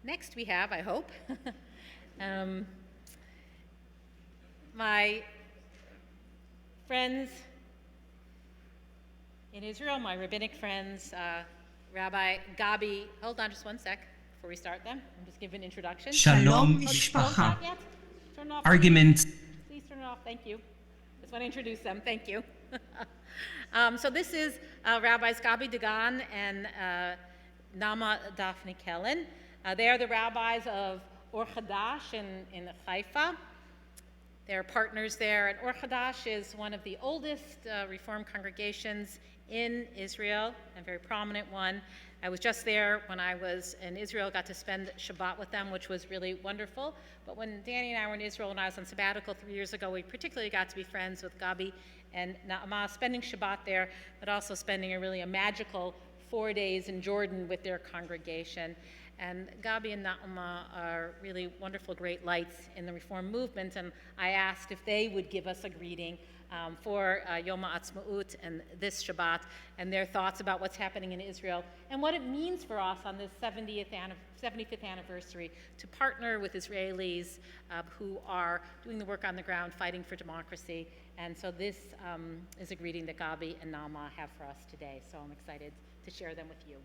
Next we have, I hope, my friends in Israel, my rabbinic friends, Rabbi Gabby. Hold on just one sec before we start them. I'm just giving an introduction. Shalom Don't Mishpacha. start yet? Turn it off. Argument. Please turn it off. Thank you. Just want to introduce them. Thank you. So this is Rabbis Gabby, Dagan, and Naama, Dafni, Kellen. They are the rabbis of Or Chadash in Haifa. They're partners there, and Or Chadash is one of the oldest Reform congregations in Israel, a very prominent one. I was just there when I was in Israel, got to spend Shabbat with them, which was really wonderful. But when Danny and I were in Israel when I was on sabbatical 3 years ago, we particularly got to be friends with Gabby and Naama, spending Shabbat there, but also spending a magical 4 days in Jordan with their congregation. And Gabby and Naama are really wonderful, great lights in the Reform movement, and I asked if they would give us a greeting for Yom HaAtzmaut and this Shabbat, and their thoughts about what's happening in Israel and what it means for us on this 75th anniversary to partner with Israelis who are doing the work on the ground, fighting for democracy. And so this is a greeting that Gabby and Naama have for us today, so I'm excited to share them with you.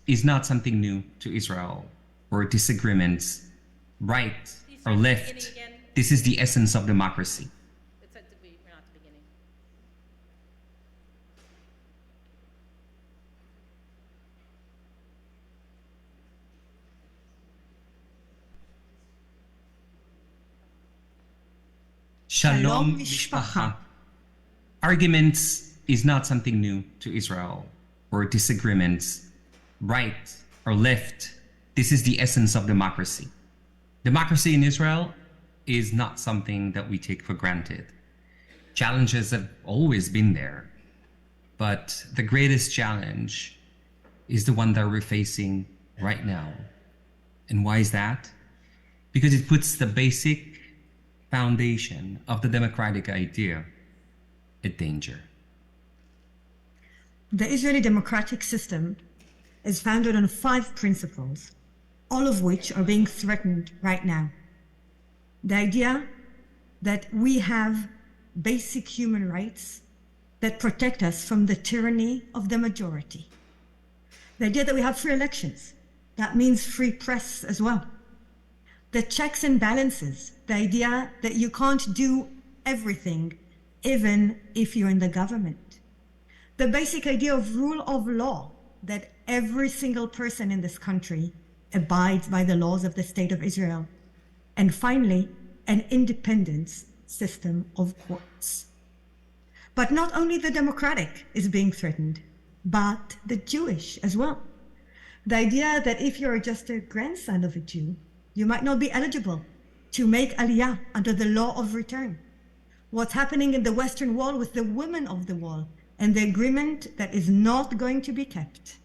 Is not something new to Israel or disagreements, right or left. This is the essence of democracy. We're not at the beginning. Shalom Mishpacha. Arguments is not something new to Israel or disagreements, right or left. This is the essence of democracy. Democracy in Israel is not something that we take for granted. Challenges have always been there, but the greatest challenge is the one that we're facing right now. And why is that? Because it puts the basic foundation of the democratic idea at danger. The Israeli democratic system is founded on 5 principles, all of which are being threatened right now. The idea that we have basic human rights that protect us from the tyranny of the majority. The idea that we have free elections, that means free press as well. The checks and balances, the idea that you can't do everything, even if you're in the government. The basic idea of rule of law, that every single person in this country abides by the laws of the State of Israel. And finally, an independent system of courts. But not only the democratic is being threatened, but the Jewish as well. The idea that if you're just a grandson of a Jew, you might not be eligible to make aliyah under the law of return. What's happening in the Western Wall with the women of the wall and the agreement that is not going to be kept.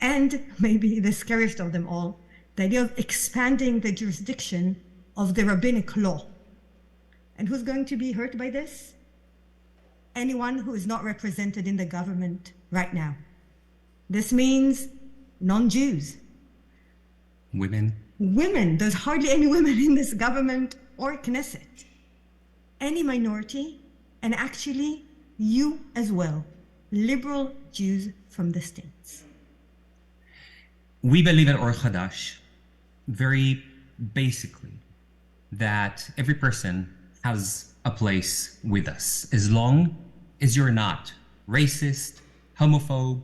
And maybe the scariest of them all, the idea of expanding the jurisdiction of the rabbinic law. And who's going to be hurt by this? Anyone who is not represented in the government right now. This means non-Jews. Women. Women, there's hardly any women in this government or Knesset. Any minority, and actually you as well, liberal Jews from the States. We believe at Or Chadash, very basically, that every person has a place with us, as long as you're not racist, homophobe,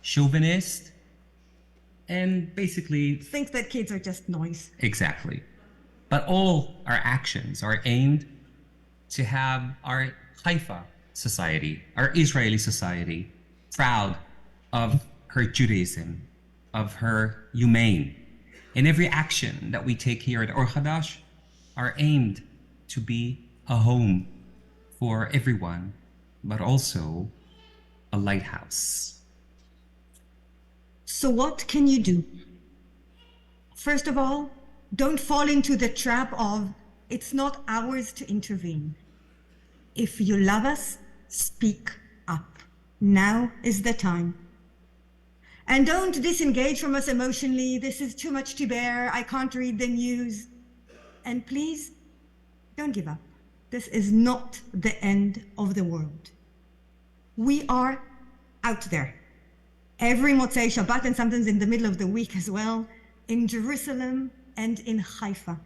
chauvinist, and basically think that kids are just noise. Exactly. But all our actions are aimed to have our Haifa society, our Israeli society, proud of her Judaism, of her humane. And every action that we take here at Or Chadash are aimed to be a home for everyone, but also a lighthouse. So what can you do? First of all, don't fall into the trap of, it's not ours to intervene. If you love us, speak up. Now is the time. And don't disengage from us emotionally. This is too much to bear. I can't read the news. And please, don't give up. This is not the end of the world. We are out there. Every Motzei Shabbat, and sometimes in the middle of the week as well, in Jerusalem and in Haifa.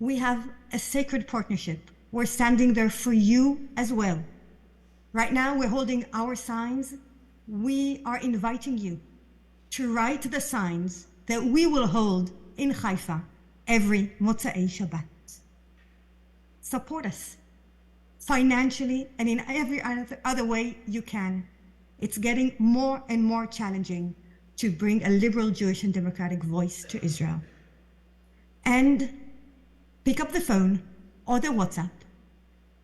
We have a sacred partnership. We're standing there for you as well. Right now, we're holding our signs. We are inviting you to write the signs that we will hold in Haifa every Motzei Shabbat. Support us financially and in every other way you can. It's getting more and more challenging to bring a liberal Jewish and democratic voice to Israel. And pick up the phone or the WhatsApp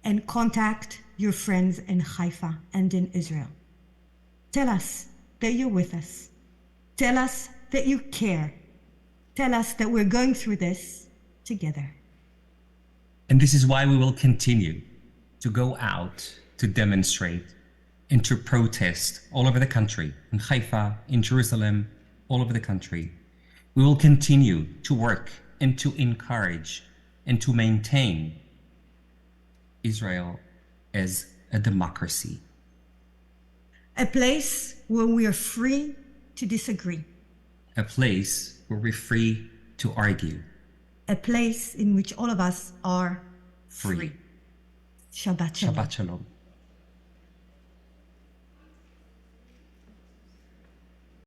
and contact your friends in Haifa and in Israel. Tell us that you're with us. Tell us that you care. Tell us that we're going through this together. And this is why we will continue to go out to demonstrate and to protest all over the country, in Haifa, in Jerusalem, all over the country. We will continue to work and to encourage and to maintain Israel as a democracy. A place where we are free to disagree. A place where we're free to argue. A place in which all of us are free. Free. Shabbat Shalom. Shabbat Shalom.